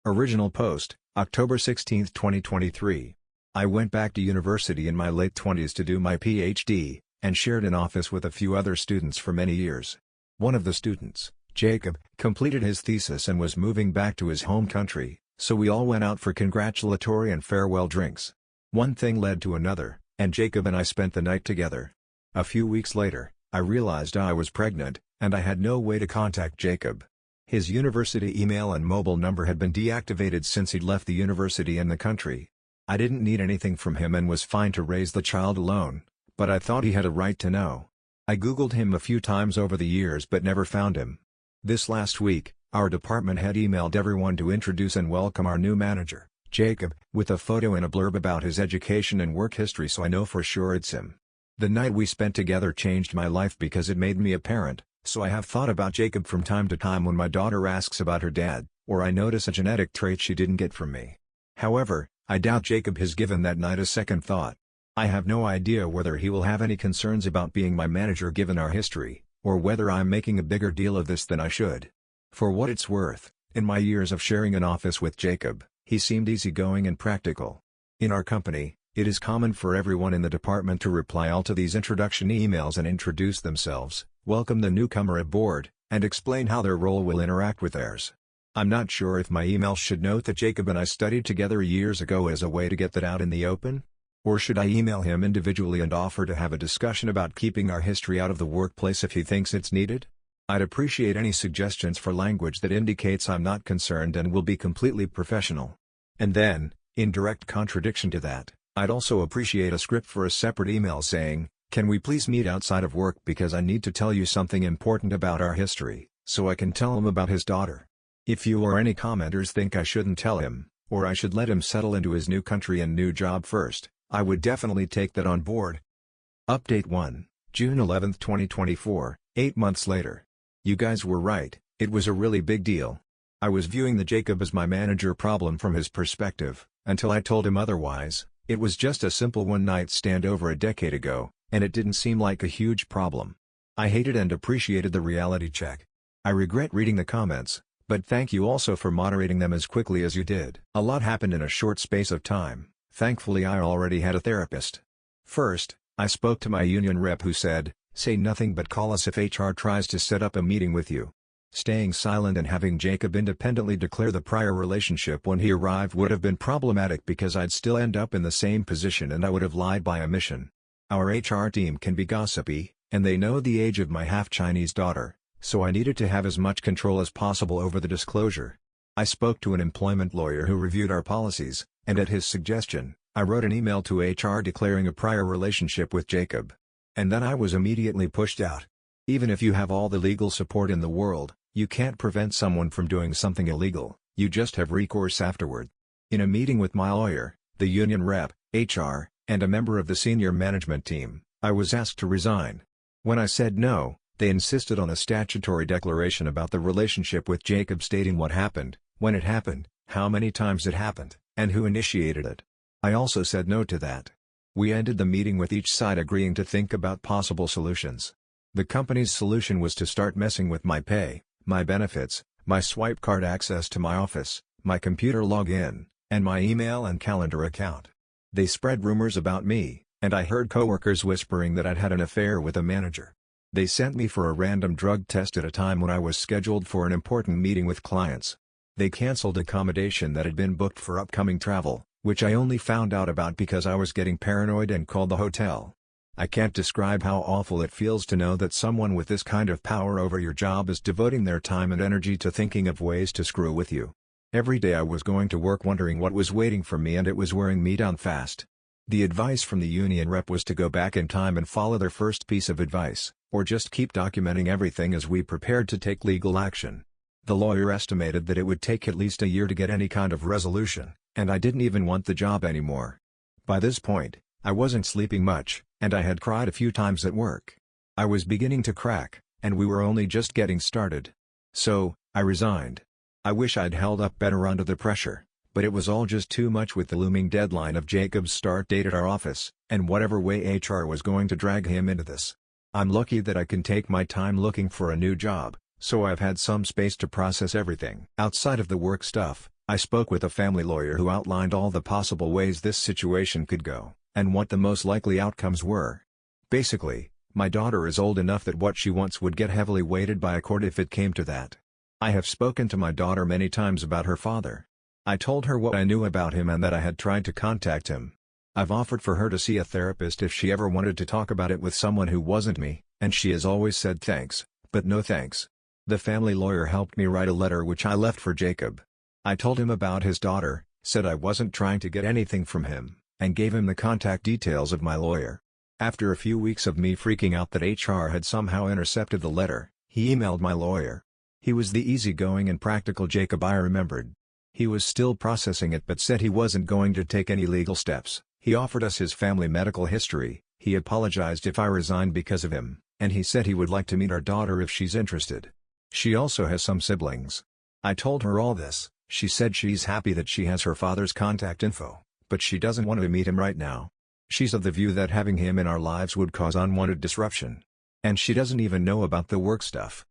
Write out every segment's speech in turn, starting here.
Original post, October 16, 2023. I went back to university in my late 20s to do my PhD, and shared an office with a few other students for many years. One of the students, Jacob, completed his thesis and was moving back to his home country, so we all went out for congratulatory and farewell drinks. One thing led to another, and Jacob and I spent the night together. A few weeks later, I realized I was pregnant, and I had no way to contact Jacob. His university email and mobile number had been deactivated since he'd left the university and the country. I didn't need anything from him and was fine to raise the child alone, but I thought he had a right to know. I googled him a few times over the years but never found him. This last week, our department had emailed everyone to introduce and welcome our new manager, Jacob, with a photo and a blurb about his education and work history, so I know for sure it's him. The night we spent together changed my life because it made me a parent, so I have thought about Jacob from time to time when my daughter asks about her dad, or I notice a genetic trait she didn't get from me. However, I doubt Jacob has given that night a second thought. I have no idea whether he will have any concerns about being my manager given our history, or whether I'm making a bigger deal of this than I should. For what it's worth, in my years of sharing an office with Jacob, he seemed easygoing and practical. In our company, it is common for everyone in the department to reply all to these introduction emails and introduce themselves, welcome the newcomer aboard, and explain how their role will interact with theirs. I'm not sure if my email should note that Jacob and I studied together years ago as a way to get that out in the open? Or should I email him individually and offer to have a discussion about keeping our history out of the workplace if he thinks it's needed? I'd appreciate any suggestions for language that indicates I'm not concerned and will be completely professional. And then, in direct contradiction to that, I'd also appreciate a script for a separate email saying, "Can we please meet outside of work because I need to tell you something important about our history," so I can tell him about his daughter. If you or any commenters think I shouldn't tell him, or I should let him settle into his new country and new job first, I would definitely take that on board. Update 1, June 11, 2024, 8 months later. You guys were right, it was a really big deal. I was viewing the Jacob as my manager problem from his perspective, until I told him otherwise. It was just a simple one-night stand over a decade ago, and it didn't seem like a huge problem. I hated and appreciated the reality check. I regret reading the comments, but thank you also for moderating them as quickly as you did. A lot happened in a short space of time. Thankfully I already had a therapist. First, I spoke to my union rep who said, "Say nothing but call us if HR tries to set up a meeting with you." Staying silent and having Jacob independently declare the prior relationship when he arrived would have been problematic because I'd still end up in the same position and I would have lied by omission. Our HR team can be gossipy, and they know the age of my half-Chinese daughter, so I needed to have as much control as possible over the disclosure. I spoke to an employment lawyer who reviewed our policies, and at his suggestion, I wrote an email to HR declaring a prior relationship with Jacob. And then I was immediately pushed out. Even if you have all the legal support in the world, you can't prevent someone from doing something illegal, you just have recourse afterward. In a meeting with my lawyer, the union rep, HR, and a member of the senior management team, I was asked to resign. When I said no, they insisted on a statutory declaration about the relationship with Jacob stating what happened, when it happened, how many times it happened, and who initiated it. I also said no to that. We ended the meeting with each side agreeing to think about possible solutions. The company's solution was to start messing with my pay, my benefits, my swipe card access to my office, my computer login, and my email and calendar account. They spread rumors about me, and I heard coworkers whispering that I'd had an affair with a manager. They sent me for a random drug test at a time when I was scheduled for an important meeting with clients. They canceled accommodation that had been booked for upcoming travel, which I only found out about because I was getting paranoid and called the hotel. I can't describe how awful it feels to know that someone with this kind of power over your job is devoting their time and energy to thinking of ways to screw with you. Every day I was going to work wondering what was waiting for me, and it was wearing me down fast. The advice from the union rep was to go back in time and follow their first piece of advice, or just keep documenting everything as we prepared to take legal action. The lawyer estimated that it would take at least a year to get any kind of resolution, and I didn't even want the job anymore. By this point, I wasn't sleeping much, and I had cried a few times at work. I was beginning to crack, and we were only just getting started. So, I resigned. I wish I'd held up better under the pressure, but it was all just too much with the looming deadline of Jacob's start date at our office, and whatever way HR was going to drag him into this. I'm lucky that I can take my time looking for a new job, so I've had some space to process everything. Outside of the work stuff, I spoke with a family lawyer who outlined all the possible ways this situation could go, and what the most likely outcomes were. Basically, my daughter is old enough that what she wants would get heavily weighted by a court if it came to that. I have spoken to my daughter many times about her father. I told her what I knew about him and that I had tried to contact him. I've offered for her to see a therapist if she ever wanted to talk about it with someone who wasn't me, and she has always said thanks, but no thanks. The family lawyer helped me write a letter which I left for Jacob. I told him about his daughter, said I wasn't trying to get anything from him, and gave him the contact details of my lawyer. After a few weeks of me freaking out that HR had somehow intercepted the letter, he emailed my lawyer. He was the easygoing and practical Jacob I remembered. He was still processing it but said he wasn't going to take any legal steps. He offered us his family medical history, he apologized if I resigned because of him, and he said he would like to meet our daughter if she's interested. She also has some siblings. I told her all this. She said she's happy that she has her father's contact info, but she doesn't want to meet him right now. She's of the view that having him in our lives would cause unwanted disruption. And she doesn't even know about the work stuff.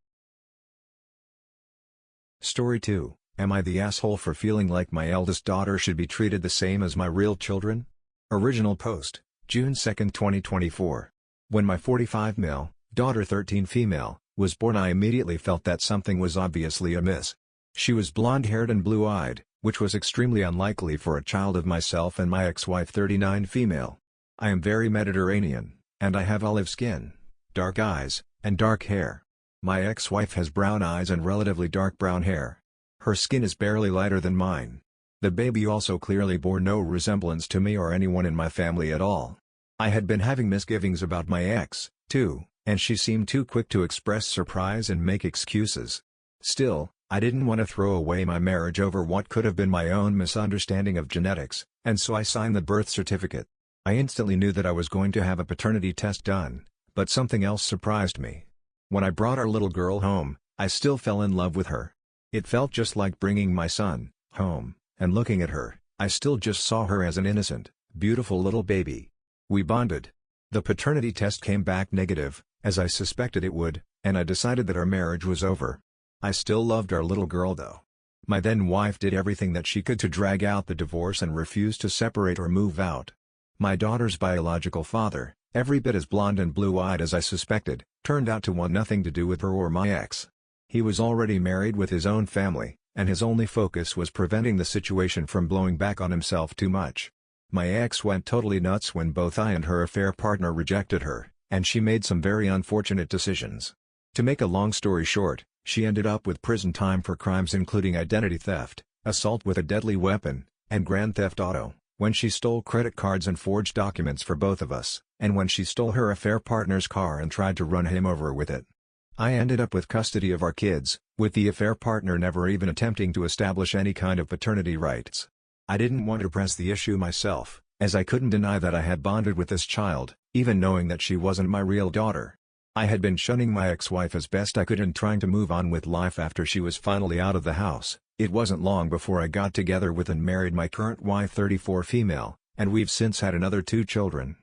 Story 2, Am I the asshole for feeling like my eldest daughter should be treated the same as my real children? Original post, June 2, 2024. When my 45 male, daughter 13 female, was born I immediately felt that something was obviously amiss. She was blonde-haired and blue-eyed, which was extremely unlikely for a child of myself and my ex-wife 39 female. I am very Mediterranean, and I have olive skin, dark eyes, and dark hair. My ex-wife has brown eyes and relatively dark brown hair. Her skin is barely lighter than mine. The baby also clearly bore no resemblance to me or anyone in my family at all. I had been having misgivings about my ex, too, and she seemed too quick to express surprise and make excuses. Still, I didn't want to throw away my marriage over what could have been my own misunderstanding of genetics, and so I signed the birth certificate. I instantly knew that I was going to have a paternity test done, but something else surprised me. When I brought our little girl home, I still fell in love with her. It felt just like bringing my son home, and looking at her, I still just saw her as an innocent, beautiful little baby. We bonded. The paternity test came back negative, as I suspected it would, and I decided that our marriage was over. I still loved our little girl though. My then wife did everything that she could to drag out the divorce and refused to separate or move out. My daughter's biological father, every bit as blonde and blue-eyed as I suspected, turned out to want nothing to do with her or my ex. He was already married with his own family, and his only focus was preventing the situation from blowing back on himself too much. My ex went totally nuts when both I and her affair partner rejected her, and she made some very unfortunate decisions. To make a long story short, she ended up with prison time for crimes including identity theft, assault with a deadly weapon, and grand theft auto, when she stole credit cards and forged documents for both of us, and when she stole her affair partner's car and tried to run him over with it. I ended up with custody of our kids, with the affair partner never even attempting to establish any kind of paternity rights. I didn't want to press the issue myself, as I couldn't deny that I had bonded with this child, even knowing that she wasn't my real daughter. I had been shunning my ex-wife as best I could and trying to move on with life after she was finally out of the house. It wasn't long before I got together with and married my current wife 34 female, and we've since had another 2 children.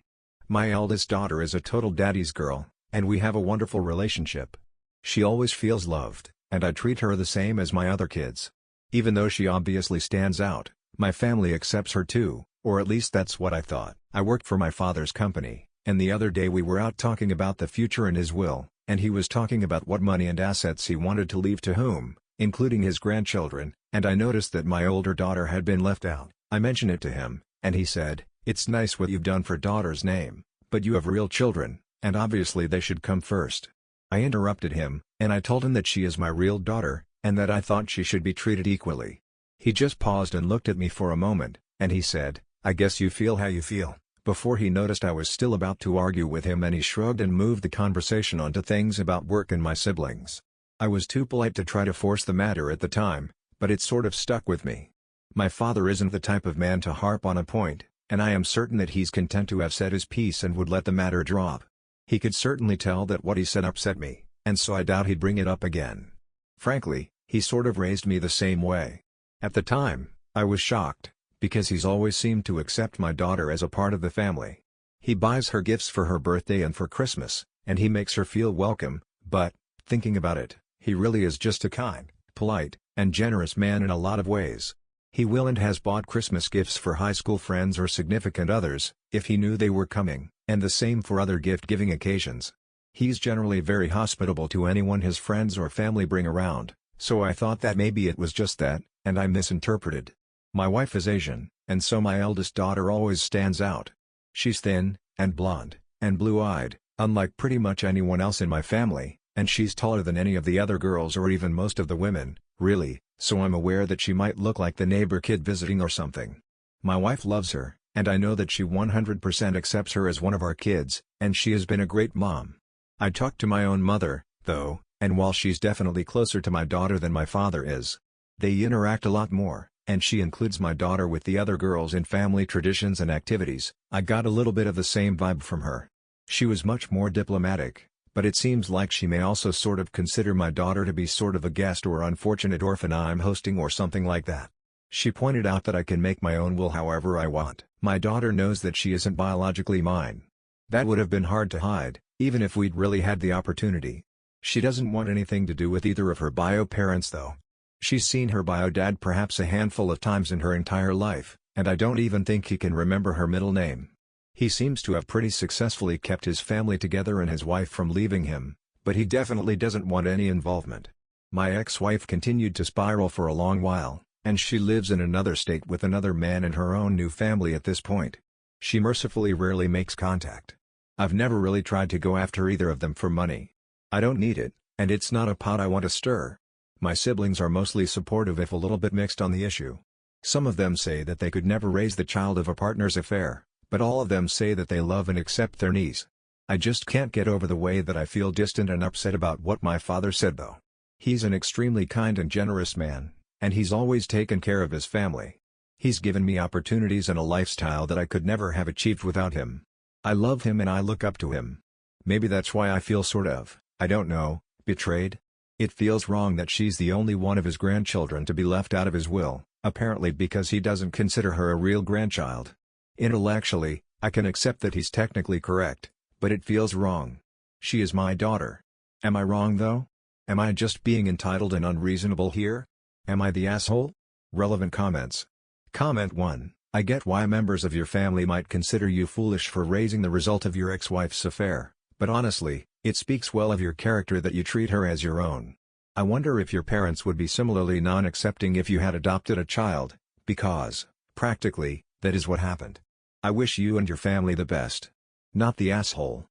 My eldest daughter is a total daddy's girl, and we have a wonderful relationship. She always feels loved, and I treat her the same as my other kids. Even though she obviously stands out, my family accepts her too, or at least that's what I thought. I worked for my father's company, and the other day we were out talking about the future and his will, and he was talking about what money and assets he wanted to leave to whom, including his grandchildren, and I noticed that my older daughter had been left out. I mentioned it to him, and he said, "It's nice what you've done for daughter's name, but you have real children, and obviously they should come first." I interrupted him, and I told him that she is my real daughter, and that I thought she should be treated equally. He just paused and looked at me for a moment, and he said, "I guess you feel how you feel," before he noticed I was still about to argue with him, and he shrugged and moved the conversation onto things about work and my siblings. I was too polite to try to force the matter at the time, but it sort of stuck with me. My father isn't the type of man to harp on a point, and I am certain that he's content to have said his piece and would let the matter drop. He could certainly tell that what he said upset me, and so I doubt he'd bring it up again. Frankly, he sort of raised me the same way. At the time, I was shocked, because he's always seemed to accept my daughter as a part of the family. He buys her gifts for her birthday and for Christmas, and he makes her feel welcome, but, thinking about it, he really is just a kind, polite, and generous man in a lot of ways. He will and has bought Christmas gifts for high school friends or significant others, if he knew they were coming, and the same for other gift-giving occasions. He's generally very hospitable to anyone his friends or family bring around, so I thought that maybe it was just that, and I misinterpreted. My wife is Asian, and so my eldest daughter always stands out. She's thin, and blonde, and blue-eyed, unlike pretty much anyone else in my family, and she's taller than any of the other girls or even most of the women, really, so I'm aware that she might look like the neighbor kid visiting or something. My wife loves her, and I know that she 100% accepts her as one of our kids, and she has been a great mom. I talk to my own mother, though, and while she's definitely closer to my daughter than my father is, they interact a lot more, and she includes my daughter with the other girls in family traditions and activities. I got a little bit of the same vibe from her. She was much more diplomatic, but it seems like she may also sort of consider my daughter to be sort of a guest or unfortunate orphan I'm hosting or something like that. She pointed out that I can make my own will however I want. My daughter knows that she isn't biologically mine. That would have been hard to hide, even if we'd really had the opportunity. She doesn't want anything to do with either of her bio parents though. She's seen her bio dad perhaps a handful of times in her entire life, and I don't even think he can remember her middle name. He seems to have pretty successfully kept his family together and his wife from leaving him, but he definitely doesn't want any involvement. My ex-wife continued to spiral for a long while, and she lives in another state with another man and her own new family at this point. She mercifully rarely makes contact. I've never really tried to go after either of them for money. I don't need it, and it's not a pot I want to stir. My siblings are mostly supportive if a little bit mixed on the issue. Some of them say that they could never raise the child of a partner's affair, but all of them say that they love and accept their niece. I just can't get over the way that I feel distant and upset about what my father said though. He's an extremely kind and generous man, and he's always taken care of his family. He's given me opportunities and a lifestyle that I could never have achieved without him. I love him and I look up to him. Maybe that's why I feel sort of, I don't know, betrayed? It feels wrong that she's the only one of his grandchildren to be left out of his will, apparently because he doesn't consider her a real grandchild. Intellectually, I can accept that he's technically correct, but it feels wrong. She is my daughter. Am I wrong though? Am I just being entitled and unreasonable here? Am I the asshole? Relevant comments. Comment 1. I get why members of your family might consider you foolish for raising the result of your ex-wife's affair, but honestly, it speaks well of your character that you treat her as your own. I wonder if your parents would be similarly non-accepting if you had adopted a child, because, practically, that is what happened. I wish you and your family the best. Not the asshole.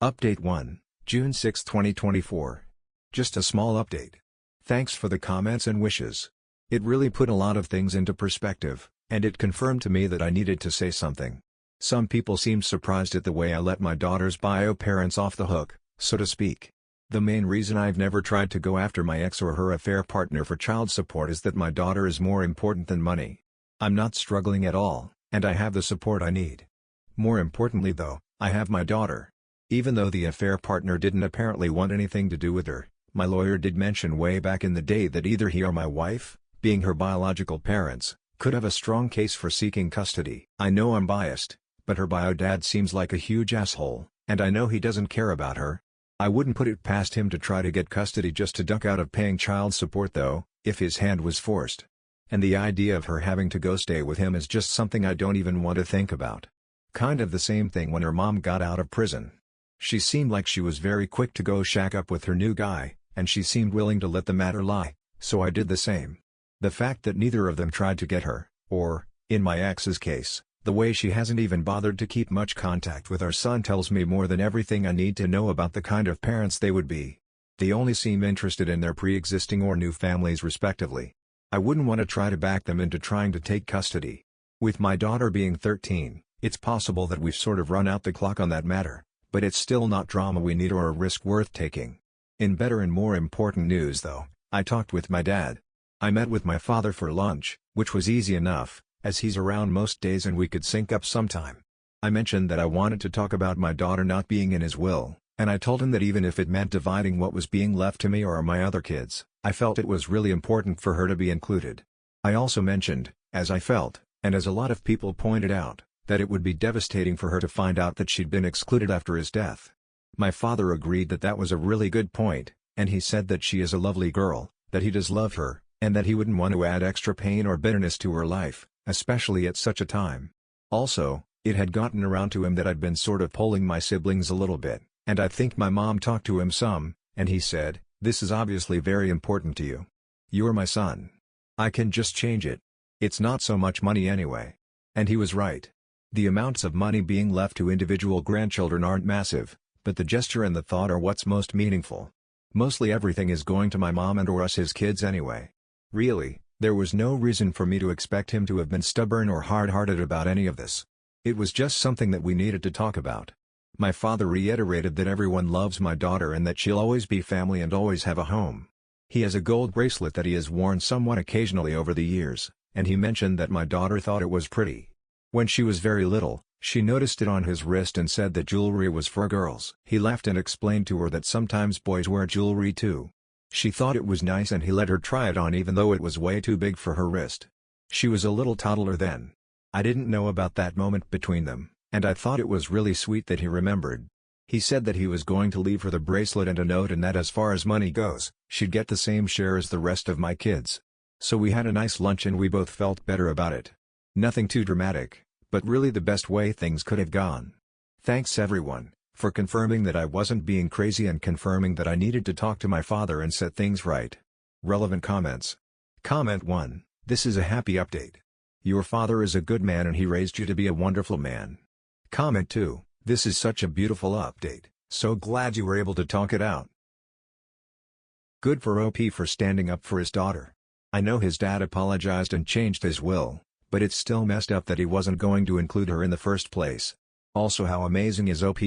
Update 1, June 6, 2024. Just a small update. Thanks for the comments and wishes. It really put a lot of things into perspective, and it confirmed to me that I needed to say something. Some people seemed surprised at the way I let my daughter's bio parents off the hook, so to speak. The main reason I've never tried to go after my ex or her affair partner for child support is that my daughter is more important than money. I'm not struggling at all, and I have the support I need. More importantly though, I have my daughter. Even though the affair partner didn't apparently want anything to do with her, my lawyer did mention way back in the day that either he or my wife, being her biological parents, could have a strong case for seeking custody. I know I'm biased, but her bio dad seems like a huge asshole, and I know he doesn't care about her. I wouldn't put it past him to try to get custody just to duck out of paying child support though, if his hand was forced. And the idea of her having to go stay with him is just something I don't even want to think about. Kind of the same thing when her mom got out of prison. She seemed like she was very quick to go shack up with her new guy, and she seemed willing to let the matter lie, so I did the same. The fact that neither of them tried to get her, or, in my ex's case, the way she hasn't even bothered to keep much contact with our son tells me more than everything I need to know about the kind of parents they would be. They only seem interested in their pre-existing or new families respectively. I wouldn't want to try to back them into trying to take custody. With my daughter being 13, it's possible that we've sort of run out the clock on that matter, but it's still not drama we need or a risk worth taking. In better and more important news though, I talked with my dad. I met with my father for lunch, which was easy enough, as he's around most days and we could sync up sometime. I mentioned that I wanted to talk about my daughter not being in his will, and I told him that even if it meant dividing what was being left to me or my other kids, I felt it was really important for her to be included. I also mentioned, as I felt, and as a lot of people pointed out, that it would be devastating for her to find out that she'd been excluded after his death. My father agreed that that was a really good point, and he said that she is a lovely girl, that he does love her, and that he wouldn't want to add extra pain or bitterness to her life, especially at such a time. Also, it had gotten around to him that I'd been sort of pulling my siblings a little bit, and I think my mom talked to him some, and he said, "This is obviously very important to you. You're my son. I can just change it. It's not so much money anyway." And he was right. The amounts of money being left to individual grandchildren aren't massive, but the gesture and the thought are what's most meaningful. Mostly everything is going to my mom and or us his kids anyway. Really, there was no reason for me to expect him to have been stubborn or hard-hearted about any of this. It was just something that we needed to talk about. My father reiterated that everyone loves my daughter and that she'll always be family and always have a home. He has a gold bracelet that he has worn somewhat occasionally over the years, and he mentioned that my daughter thought it was pretty. When she was very little, she noticed it on his wrist and said that jewelry was for girls. He laughed and explained to her that sometimes boys wear jewelry too. She thought it was nice and he let her try it on even though it was way too big for her wrist. She was a little toddler then. I didn't know about that moment between them, and I thought it was really sweet that he remembered. He said that he was going to leave her the bracelet and a note and that as far as money goes, she'd get the same share as the rest of my kids. So we had a nice lunch and we both felt better about it. Nothing too dramatic, but really the best way things could have gone. Thanks everyone, for confirming that I wasn't being crazy and confirming that I needed to talk to my father and set things right. Relevant comments. Comment 1, this is a happy update. Your father is a good man and he raised you to be a wonderful man. Comment 2, this is such a beautiful update, so glad you were able to talk it out. Good for OP for standing up for his daughter. I know his dad apologized and changed his will, but it's still messed up that he wasn't going to include her in the first place. Also, how amazing is OP?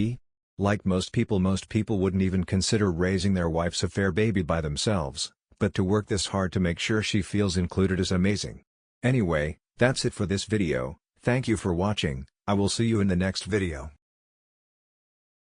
Like most people wouldn't even consider raising their wife's affair baby by themselves, but to work this hard to make sure she feels included is amazing. Anyway, that's it for this video. Thank you for watching. I will see you in the next video.